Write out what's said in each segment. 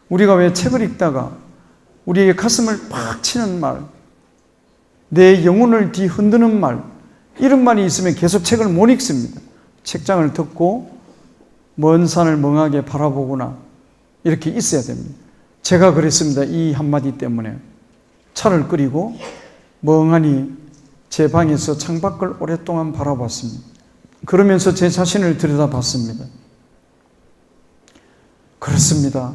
우리가 왜 책을 읽다가 우리의 가슴을 팍 치는 말, 내 영혼을 뒤흔드는 말, 이런 말이 있으면 계속 책을 못 읽습니다. 책장을 덮고 먼 산을 멍하게 바라보거나 이렇게 있어야 됩니다. 제가 그랬습니다. 이 한마디 때문에 차를 끓이고 멍하니 제 방에서 창밖을 오랫동안 바라봤습니다. 그러면서 제 자신을 들여다봤습니다. 그렇습니다.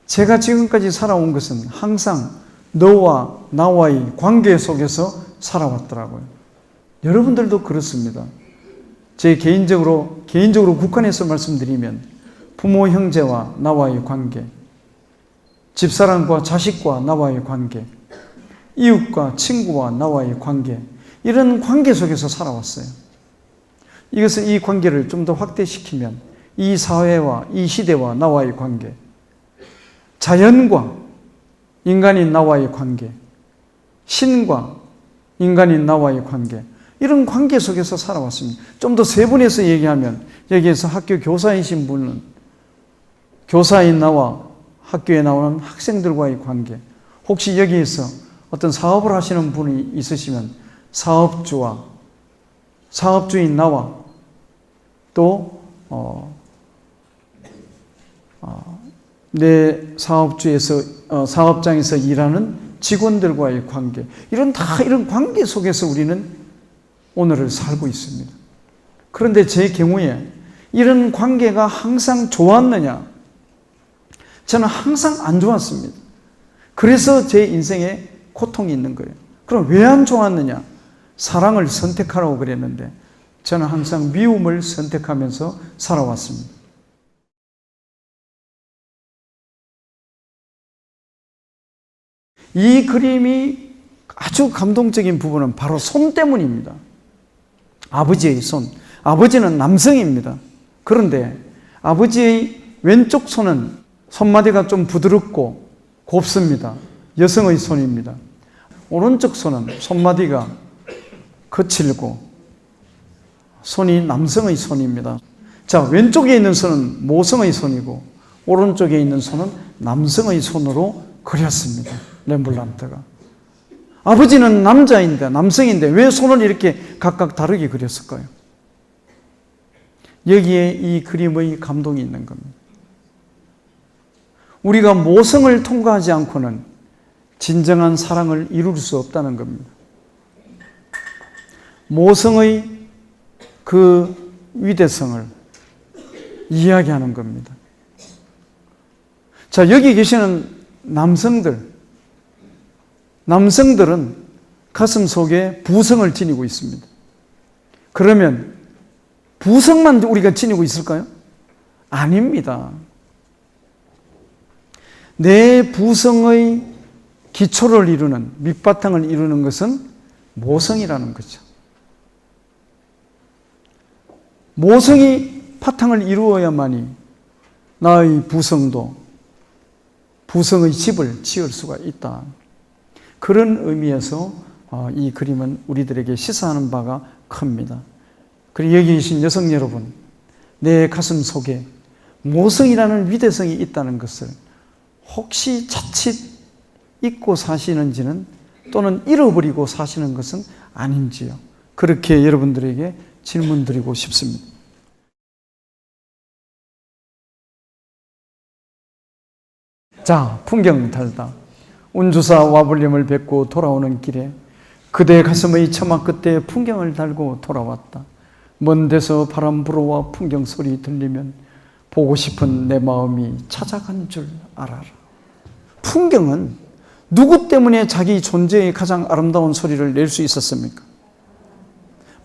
제가 지금까지 살아온 것은 항상 너와 나와의 관계 속에서 살아왔더라고요. 여러분들도 그렇습니다. 제 개인적으로 국한해서 말씀드리면 부모, 형제와 나와의 관계, 집사람과 자식과 나와의 관계, 이웃과 친구와 나와의 관계, 이런 관계 속에서 살아왔어요. 이 관계를 좀 더 확대시키면 이 사회와 이 시대와 나와의 관계, 자연과 인간인 나와의 관계, 신과 인간인 나와의 관계, 이런 관계 속에서 살아왔습니다. 좀 더 세분해서 얘기하면 여기에서 학교 교사이신 분은 교사인 나와 학교에 나오는 학생들과의 관계, 혹시 여기에서 어떤 사업을 하시는 분이 있으시면 사업주인 나와 또 내 사업장에서 일하는 직원들과의 관계, 이런 관계 속에서 우리는 오늘을 살고 있습니다. 그런데 제 경우에 이런 관계가 항상 좋았느냐? 저는 항상 안 좋았습니다. 그래서 제 인생에 고통이 있는 거예요. 그럼 왜 안 좋았느냐? 사랑을 선택하라고 그랬는데 저는 항상 미움을 선택하면서 살아왔습니다. 이 그림이 아주 감동적인 부분은 바로 손 때문입니다. 아버지의 손. 아버지는 남성입니다. 그런데 아버지의 왼쪽 손은 손마디가 좀 부드럽고 곱습니다. 여성의 손입니다. 오른쪽 손은 손마디가 거칠고 손이 남성의 손입니다. 자, 왼쪽에 있는 손은 모성의 손이고 오른쪽에 있는 손은 남성의 손으로 그렸습니다. 렘블란트가. 아버지는 남성인데 왜 손을 이렇게 각각 다르게 그렸을까요? 여기에 이 그림의 감동이 있는 겁니다. 우리가 모성을 통과하지 않고는 진정한 사랑을 이룰 수 없다는 겁니다. 모성의 그 위대성을 이야기하는 겁니다. 자, 여기 계시는 남성들은 가슴 속에 부성을 지니고 있습니다. 그러면 부성만 우리가 지니고 있을까요? 아닙니다. 내 부성의 기초를 이루는, 밑바탕을 이루는 것은 모성이라는 거죠. 모성이 바탕을 이루어야만이 나의 부성의 집을 지을 수가 있다. 그런 의미에서 이 그림은 우리들에게 시사하는 바가 큽니다. 그리고 여기 계신 여성 여러분, 내 가슴 속에 모성이라는 위대성이 있다는 것을 혹시 자칫 잊고 사시는지는, 또는 잃어버리고 사시는 것은 아닌지요. 그렇게 여러분들에게 질문드리고 싶습니다. 자, 풍경 달다. 운주사 와불님을 뵙고 돌아오는 길에 그대 가슴의 처마 끝에 풍경을 달고 돌아왔다. 먼 데서 바람 불어와 풍경 소리 들리면 보고 싶은 내 마음이 찾아간 줄 알아라. 풍경은 누구 때문에 자기 존재의 가장 아름다운 소리를 낼 수 있었습니까?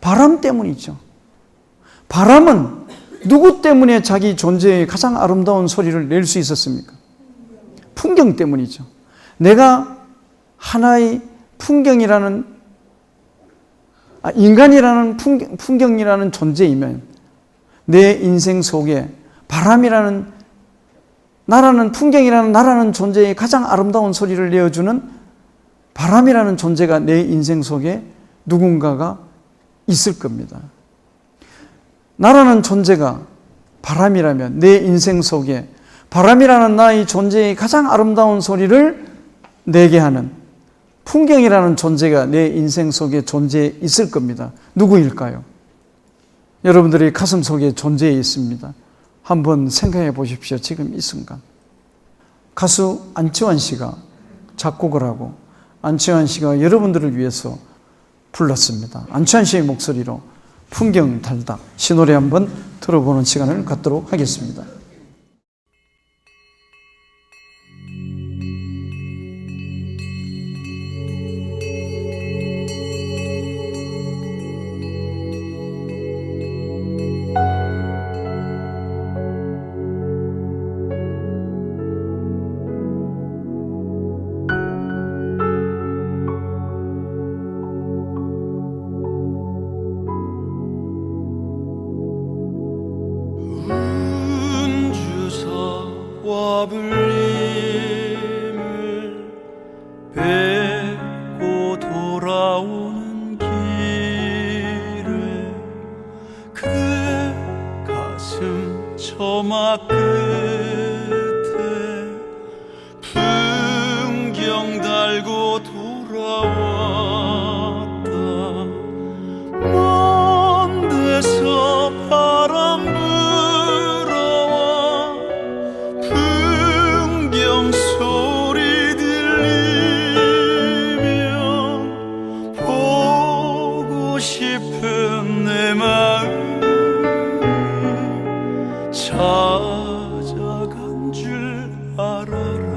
바람 때문이죠. 바람은 누구 때문에 자기 존재의 가장 아름다운 소리를 낼 수 있었습니까? 풍경 때문이죠. 내가 하나의 인간이라는 풍경이라는 존재이면 내 인생 속에 풍경이라는 나라는 존재의 가장 아름다운 소리를 내어주는 바람이라는 존재가 내 인생 속에 누군가가 있을 겁니다. 나라는 존재가 바람이라면 내 인생 속에 바람이라는 나의 존재의 가장 아름다운 소리를 내게 하는 풍경이라는 존재가 내 인생 속에 존재해 있을 겁니다. 누구일까요? 여러분들의 가슴 속에 존재해 있습니다. 한번 생각해 보십시오. 지금 이 순간. 가수 안치환 씨가 작곡을 하고 안치환 씨가 여러분들을 위해서 불렀습니다. 안치환 씨의 목소리로 풍경 달다. 시노래 한번 들어보는 시간을 갖도록 하겠습니다. 불림을 뵙고 돌아오는 길에 그대 가슴 저막 끝에 풍경 달고 돌아왔다. 먼 데서 바람 소리 들리며 보고 싶은 내 마음이 찾아간 줄 알아라.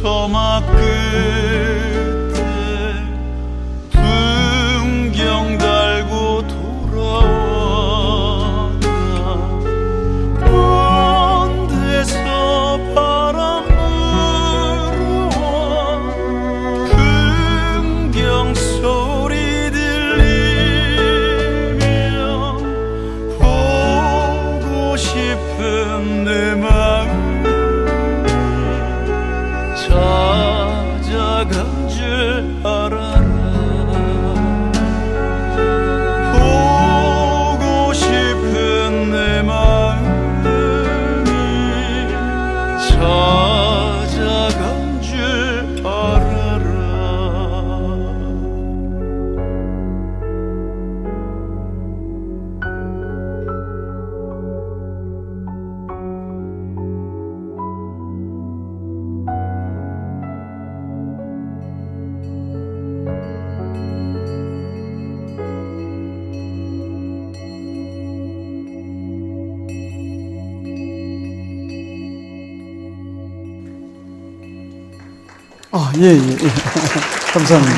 저막 끝에 풍경 달고 돌아왔다. 먼 데서 바람 불어와 풍경 소리 들리며 보고 싶은 내 마음 찾아간 줄 알아라. 보고 싶은 내 마음이 찾아간 줄 알아라. 예. 감사합니다.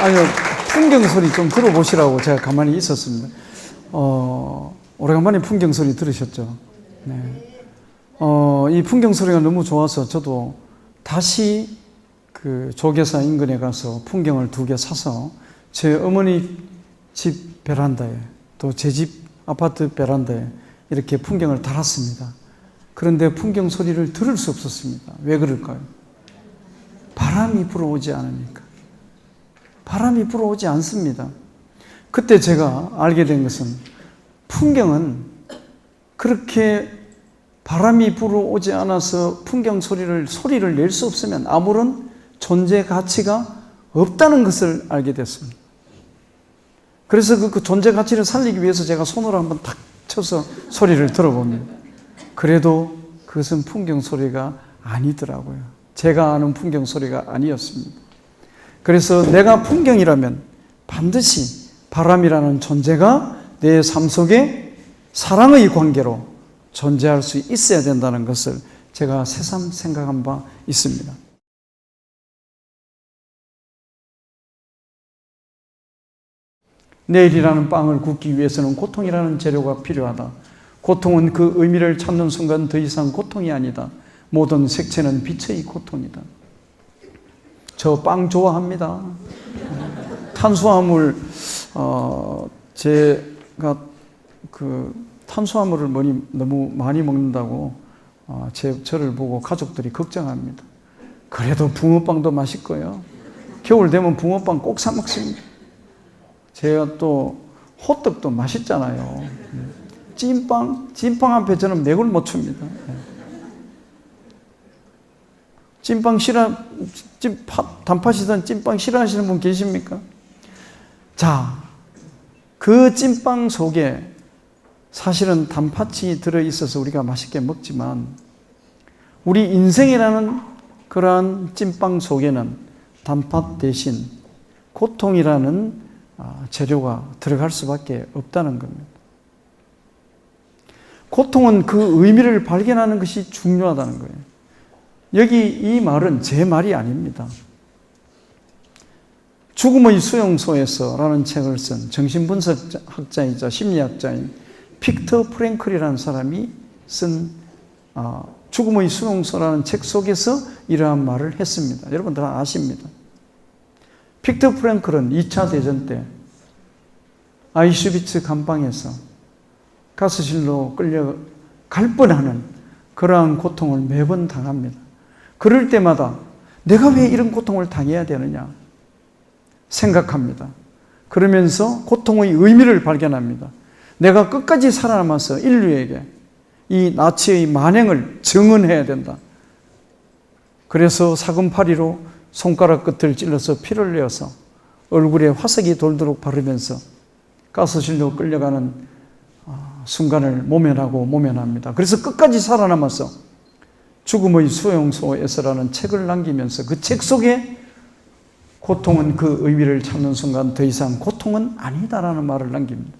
아니요, 풍경 소리 좀 들어보시라고 제가 가만히 있었습니다. 오래간만에 풍경 소리 들으셨죠? 네. 이 풍경 소리가 너무 좋아서 저도 다시 그 조계사 인근에 가서 풍경을 2개 사서 제 어머니 집 베란다에 또 제 집 아파트 베란다에 이렇게 풍경을 달았습니다. 그런데 풍경 소리를 들을 수 없었습니다. 왜 그럴까요? 바람이 불어오지 않으니까. 바람이 불어오지 않습니다. 그때 제가 알게 된 것은 풍경은 그렇게 바람이 불어오지 않아서 풍경 소리를 낼 수 없으면 아무런 존재 가치가 없다는 것을 알게 됐습니다. 그래서 그 존재 가치를 살리기 위해서 제가 손으로 한번 탁 쳐서 소리를 들어봅니다. 그래도 그것은 풍경 소리가 아니더라고요. 제가 아는 풍경 소리가 아니었습니다. 그래서 내가 풍경이라면 반드시 바람이라는 존재가 내 삶 속에 사랑의 관계로 존재할 수 있어야 된다는 것을 제가 새삼 생각한 바 있습니다. 내일이라는 빵을 굽기 위해서는 고통이라는 재료가 필요하다. 고통은 그 의미를 찾는 순간 더 이상 고통이 아니다. 모든 색채는 빛의 고통이다. 저 빵 좋아합니다. 탄수화물, 제가 탄수화물을 너무 많이 먹는다고 저를 보고 가족들이 걱정합니다. 그래도 붕어빵도 맛있고요. 겨울 되면 붕어빵 꼭 사 먹습니다. 제가 또 호떡도 맛있잖아요. 찐빵 앞에 저는 맥을 못 춥니다. 찐빵 단팥이든 찐빵 싫어하시는 분 계십니까? 자, 그 찐빵 속에 사실은 단팥이 들어있어서 우리가 맛있게 먹지만 우리 인생이라는 그러한 찐빵 속에는 단팥 대신 고통이라는 재료가 들어갈 수밖에 없다는 겁니다. 고통은 그 의미를 발견하는 것이 중요하다는 거예요. 여기 이 말은 제 말이 아닙니다. 죽음의 수용소에서라는 책을 쓴 정신분석학자이자 심리학자인 빅터 프랭클이라는 사람이 쓴 죽음의 수용소라는 책 속에서 이러한 말을 했습니다. 여러분들 아십니다. 빅터 프랭클은 2차 대전 때 아이슈비츠 감방에서 가스실로 끌려갈 뻔하는 그러한 고통을 매번 당합니다. 그럴 때마다 내가 왜 이런 고통을 당해야 되느냐 생각합니다. 그러면서 고통의 의미를 발견합니다. 내가 끝까지 살아남아서 인류에게 이 나치의 만행을 증언해야 된다. 그래서 사금파리로 손가락 끝을 찔러서 피를 내어서 얼굴에 화석이 돌도록 바르면서 가스실로 끌려가는 순간을 모면합니다. 그래서 끝까지 살아남아서 죽음의 수용소에서라는 책을 남기면서 그 책 속에 고통은 그 의미를 찾는 순간 더 이상 고통은 아니다라는 말을 남깁니다.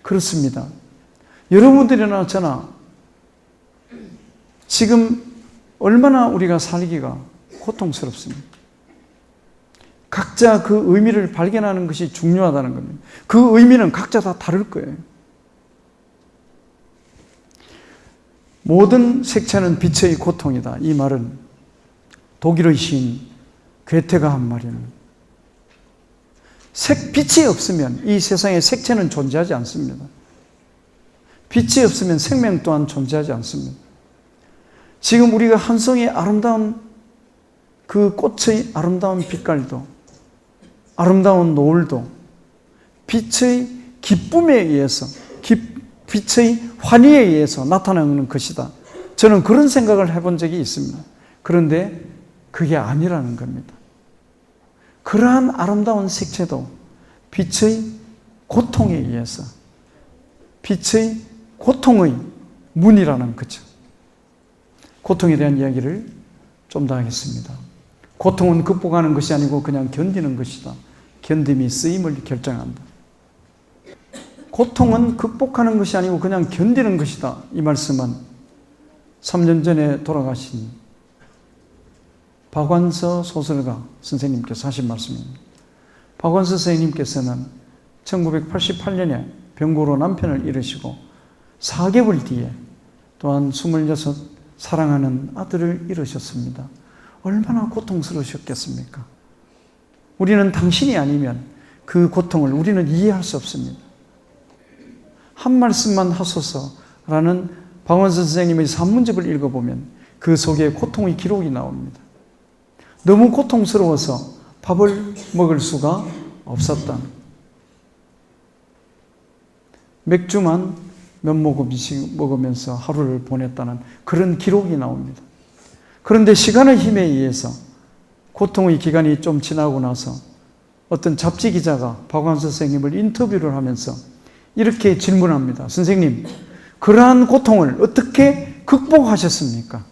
그렇습니다. 여러분들이나 저나 지금 얼마나 우리가 살기가 고통스럽습니다. 각자 그 의미를 발견하는 것이 중요하다는 겁니다. 그 의미는 각자 다 다를 거예요. 모든 색채는 빛의 고통이다. 이 말은 독일의 시인 괴테가 한 말입니다. 빛이 없으면 이 세상에 색채는 존재하지 않습니다. 빛이 없으면 생명 또한 존재하지 않습니다. 지금 우리가 한 송이의 아름다운 그 꽃의 아름다운 빛깔도 아름다운 노을도 빛의 기쁨에 의해서 빛의 환희에 의해서 나타나는 것이다. 저는 그런 생각을 해본 적이 있습니다. 그런데 그게 아니라는 겁니다. 그러한 아름다운 색채도 빛의 고통에 의해서 빛의 고통의 문이라는 거죠. 고통에 대한 이야기를 좀 더 하겠습니다. 고통은 극복하는 것이 아니고 그냥 견디는 것이다. 견딤이 쓰임을 결정한다. 고통은 극복하는 것이 아니고 그냥 견디는 것이다. 이 말씀은 3년 전에 돌아가신 박완서 소설가 선생님께서 하신 말씀입니다. 박완서 선생님께서는 1988년에 병고로 남편을 잃으시고 4개월 뒤에 또한 26 사랑하는 아들을 잃으셨습니다. 얼마나 고통스러우셨겠습니까? 우리는 당신이 아니면 그 고통을 우리는 이해할 수 없습니다. 한 말씀만 하소서라는 박완서 선생님의 산문집을 읽어보면 그 속에 고통의 기록이 나옵니다. 너무 고통스러워서 밥을 먹을 수가 없었다. 맥주만 몇 모금씩 먹으면서 하루를 보냈다는 그런 기록이 나옵니다. 그런데 시간의 힘에 의해서 고통의 기간이 좀 지나고 나서 어떤 잡지 기자가 박완서 선생님을 인터뷰를 하면서 이렇게 질문합니다. 선생님, 그러한 고통을 어떻게 극복하셨습니까?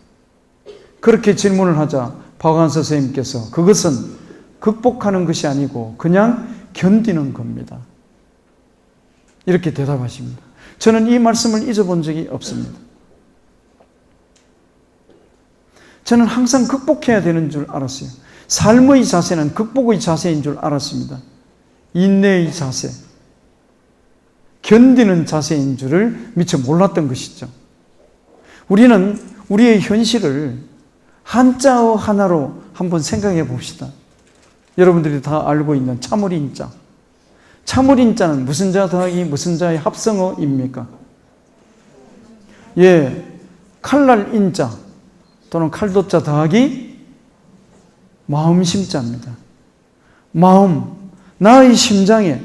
그렇게 질문을 하자 박완서 선생님께서 그것은 극복하는 것이 아니고 그냥 견디는 겁니다. 이렇게 대답하십니다. 저는 이 말씀을 잊어본 적이 없습니다. 저는 항상 극복해야 되는 줄 알았어요. 삶의 자세는 극복의 자세인 줄 알았습니다. 인내의 자세, 견디는 자세인 줄을 미처 몰랐던 것이죠. 우리는 우리의 현실을 한자어 하나로 한번 생각해 봅시다. 여러분들이 다 알고 있는 참을인자. 참을인자는 무슨 자 더하기 무슨 자의 합성어입니까? 예, 칼날인자 또는 칼도자 더하기 마음심자입니다. 마음, 나의 심장에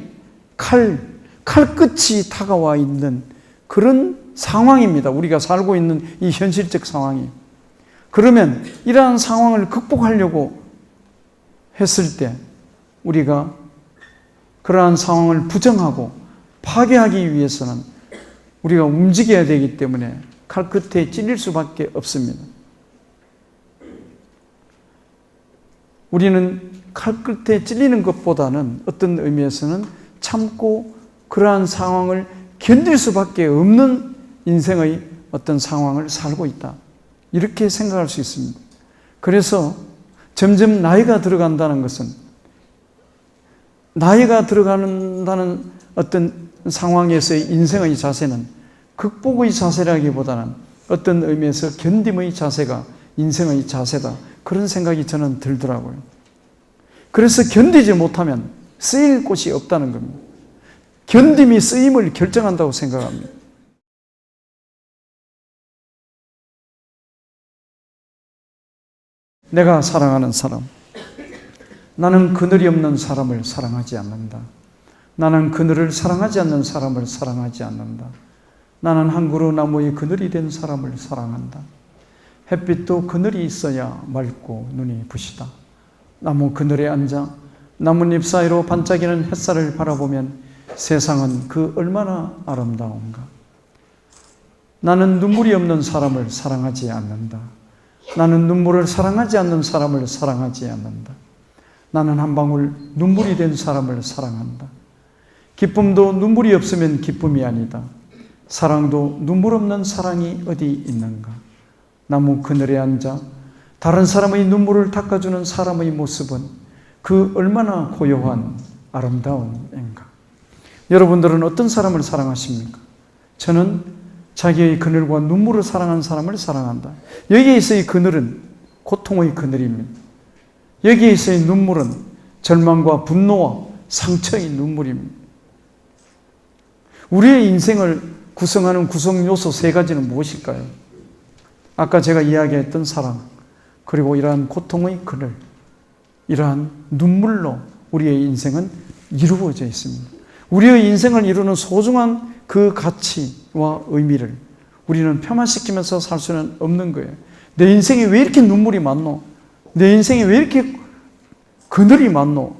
칼끝이 다가와 있는 그런 상황입니다. 우리가 살고 있는 이 현실적 상황이. 그러면 이러한 상황을 극복하려고 했을 때 우리가 그러한 상황을 부정하고 파괴하기 위해서는 우리가 움직여야 되기 때문에 칼끝에 찔릴 수밖에 없습니다. 우리는 칼끝에 찔리는 것보다는 어떤 의미에서는 참고 그러한 상황을 견딜 수밖에 없는 인생의 어떤 상황을 살고 있다. 이렇게 생각할 수 있습니다. 그래서 점점 나이가 들어간다는 것은 나이가 들어간다는 어떤 상황에서의 인생의 자세는 극복의 자세라기보다는 어떤 의미에서 견딤의 자세가 인생의 자세다. 그런 생각이 저는 들더라고요. 그래서 견디지 못하면 쓰일 곳이 없다는 겁니다. 견딤이 쓰임을 결정한다고 생각합니다. 내가 사랑하는 사람. 나는 그늘이 없는 사람을 사랑하지 않는다. 나는 그늘을 사랑하지 않는 사람을 사랑하지 않는다. 나는 한 그루 나무의 그늘이 된 사람을 사랑한다. 햇빛도 그늘이 있어야 맑고 눈이 부시다. 나무 그늘에 앉아 나뭇잎 사이로 반짝이는 햇살을 바라보면 세상은 그 얼마나 아름다운가. 나는 눈물이 없는 사람을 사랑하지 않는다. 나는 눈물을 사랑하지 않는 사람을 사랑하지 않는다. 나는 한 방울 눈물이 된 사람을 사랑한다. 기쁨도 눈물이 없으면 기쁨이 아니다. 사랑도 눈물 없는 사랑이 어디 있는가. 나무 그늘에 앉아 다른 사람의 눈물을 닦아주는 사람의 모습은 그 얼마나 고요한 아름다움인가. 여러분들은 어떤 사람을 사랑하십니까? 저는 자기의 그늘과 눈물을 사랑하는 사람을 사랑한다. 여기에서의 그늘은 고통의 그늘입니다. 여기에서의 눈물은 절망과 분노와 상처의 눈물입니다. 우리의 인생을 구성하는 구성 요소 세 가지는 무엇일까요? 아까 제가 이야기했던 사랑, 그리고 이러한 고통의 그늘, 이러한 눈물로 우리의 인생은 이루어져 있습니다. 우리의 인생을 이루는 소중한 그 가치와 의미를 우리는 폄하시키면서 살 수는 없는 거예요. 내 인생에 왜 이렇게 눈물이 많노? 내 인생에 왜 이렇게 그늘이 많노?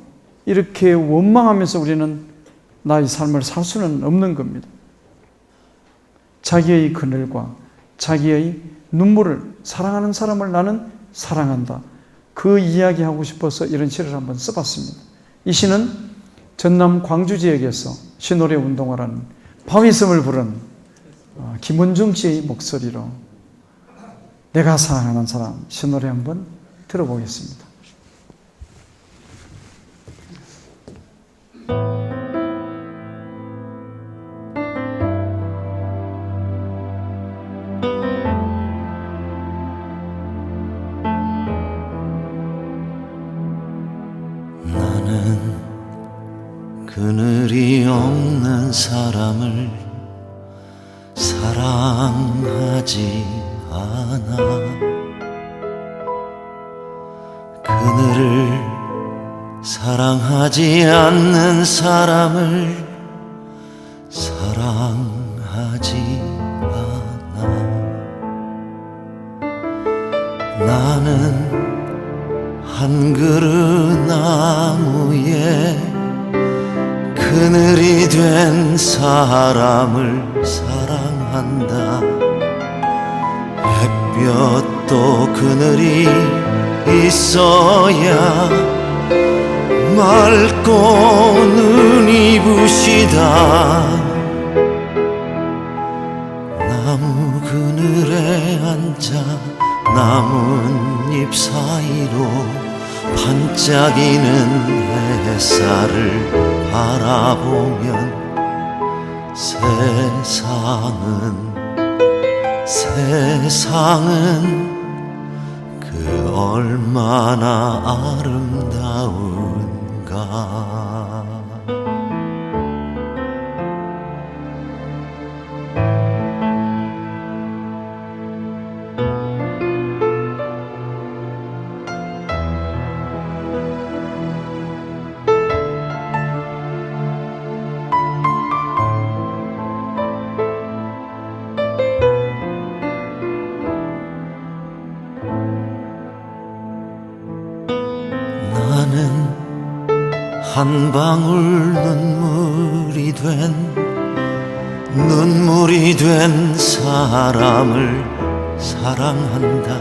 이렇게 원망하면서 우리는 나의 삶을 살 수는 없는 겁니다. 자기의 그늘과 자기의 눈물을 사랑하는 사람을 나는 사랑한다. 그 이야기하고 싶어서 이런 시를 한번 써봤습니다. 이 시는 전남 광주 지역에서 시노래 운동하라는 바위섬을 부른 김원중 씨의 목소리로 내가 사랑하는 사람 시노래 한번 들어보겠습니다. 그늘이 없는 사람을 사랑하지 않아. 그늘을 사랑하지 않는 사람을 사랑하지 않아. 나는 한 그루 나무에 그늘이 된 사람을 사랑한다. 햇볕도 그늘이 있어야 맑고 눈이 부시다. 나무 그늘에 앉아 나뭇잎 나뭇잎 사이로 반짝이는 햇살을 바라보면 세상은 그 얼마나 아름다운가. 나는 한 방울 눈물이 된 사람을 사랑한다.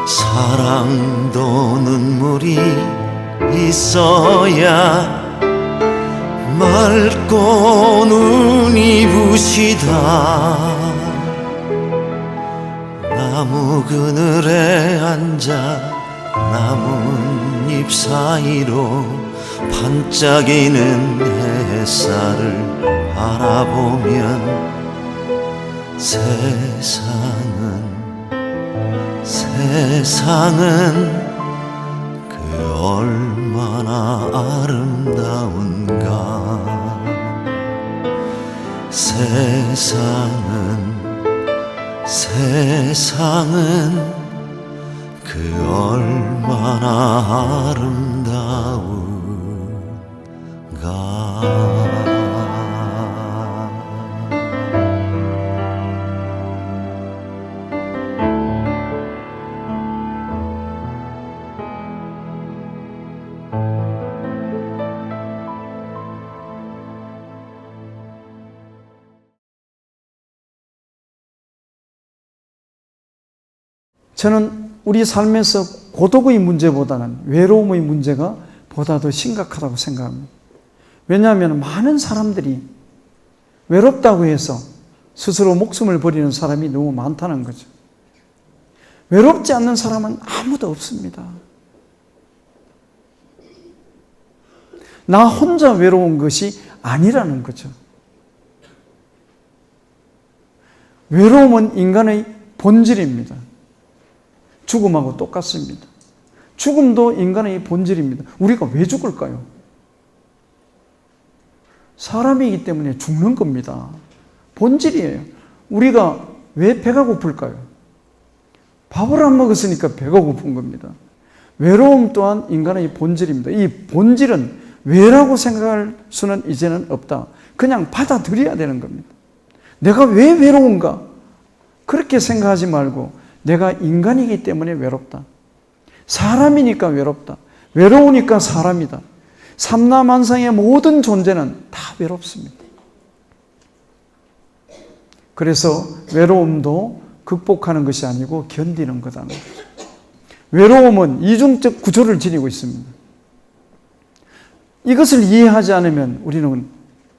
사랑도 눈물이 있어야 맑고 눈이 부시다. 나무 그늘에 앉아 나뭇잎 사이로 반짝이는 햇살을 바라보면 세상은 그 얼마나 아름다운가. 세상은 그 얼마나 아름다운가. 저는 우리 삶에서 고독의 문제보다는 외로움의 문제가 보다 더 심각하다고 생각합니다. 왜냐하면 많은 사람들이 외롭다고 해서 스스로 목숨을 버리는 사람이 너무 많다는 거죠. 외롭지 않는 사람은 아무도 없습니다. 나 혼자 외로운 것이 아니라는 거죠. 외로움은 인간의 본질입니다. 죽음하고 똑같습니다. 죽음도 인간의 본질입니다. 우리가 왜 죽을까요? 사람이기 때문에 죽는 겁니다. 본질이에요. 우리가 왜 배가 고플까요? 밥을 안 먹었으니까 배가 고픈 겁니다. 외로움 또한 인간의 본질입니다. 이 본질은 왜라고 생각할 수는 이제는 없다. 그냥 받아들여야 되는 겁니다. 내가 왜 외로운가? 그렇게 생각하지 말고 내가 인간이기 때문에 외롭다. 사람이니까 외롭다. 외로우니까 사람이다. 삼라만상의 모든 존재는 다 외롭습니다. 그래서 외로움도 극복하는 것이 아니고 견디는 거다는 거죠. 외로움은 이중적 구조를 지니고 있습니다. 이것을 이해하지 않으면 우리는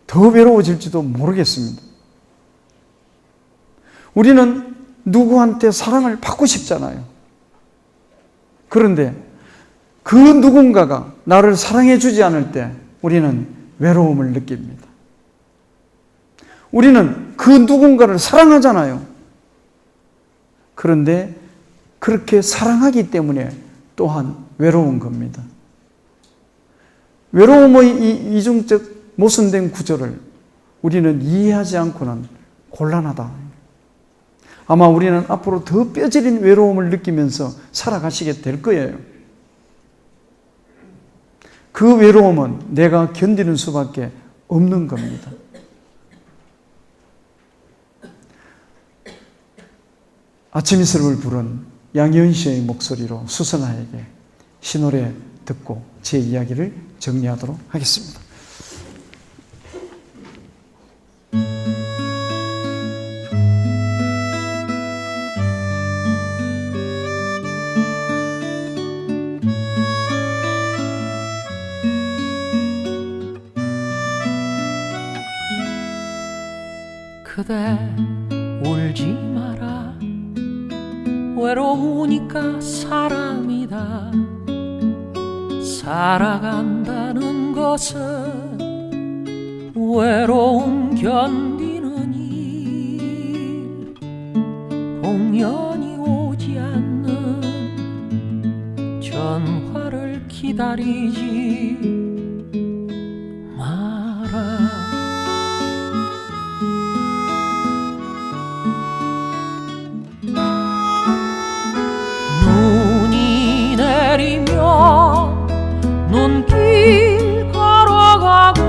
더 외로워질지도 모르겠습니다. 우리는 누구한테 사랑을 받고 싶잖아요. 그런데 그 누군가가 나를 사랑해 주지 않을 때 우리는 외로움을 느낍니다. 우리는 그 누군가를 사랑하잖아요. 그런데 그렇게 사랑하기 때문에 또한 외로운 겁니다. 외로움의 이 이중적 모순된 구조를 우리는 이해하지 않고는 곤란하다. 아마 우리는 앞으로 더 뼈저린 외로움을 느끼면서 살아가시게 될 거예요. 그 외로움은 내가 견디는 수밖에 없는 겁니다. 아침 이슬을 부른 양희은 씨의 목소리로 수선아에게 신노래 듣고 제 이야기를 정리하도록 하겠습니다. 그대 울지 마라 외로우니까 사람이다. 살아간다는 것은 외로움 견디는 일, 공연이 오지 않는 전화를 기다리지 마라. 눈이 내리면 눈길 걸어가고,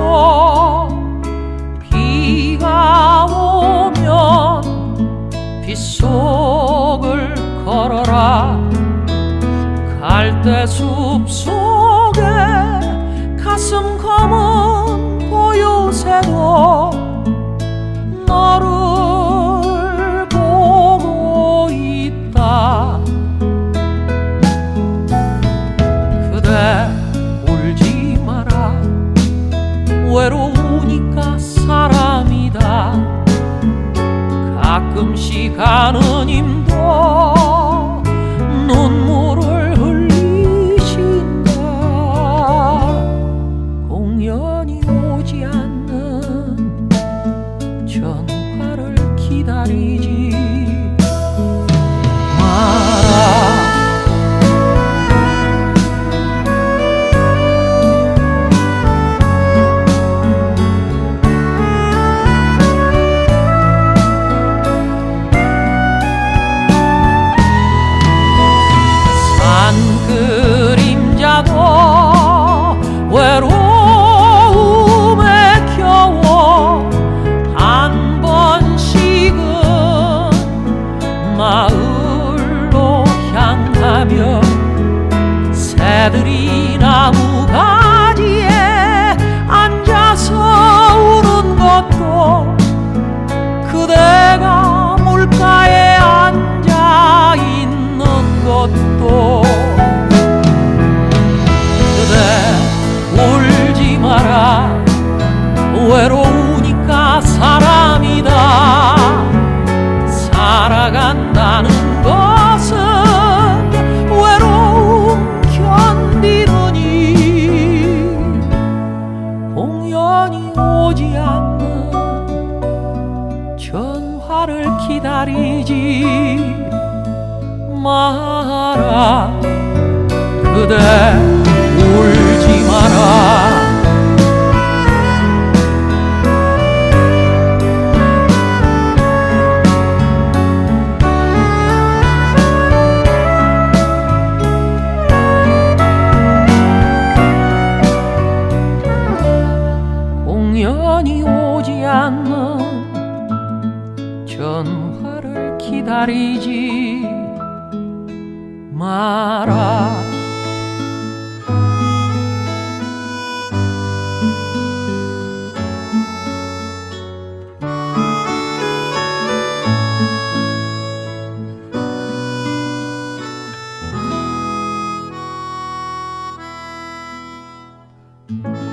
비가 오면 빗속을 걸어라. 갈대숲 속에 가슴 검은 고요새도 너를 보고 있다. 그대 울지 마라. 외로우니까 사람이다. 가끔씩 하는 힘도 눈물을 흘리신다. 공연이 오지 않는 전화를 기다리지 마라. 그림자도 외로움에 겨워 한 번씩은 마을로 향하며 새들이 나무가지에 앉아서 우는 것도, 그대가 물가에 앉아 있는 것도, 울지 마라. 외로우니까 사람이다. 살아간다는 것은 외로움 견디는 일, 공연이 오지 않는 전화를 기다리지 마라. 그대 울지 마라. 공연이 오지 않는 전화를 기다리지 마라. you.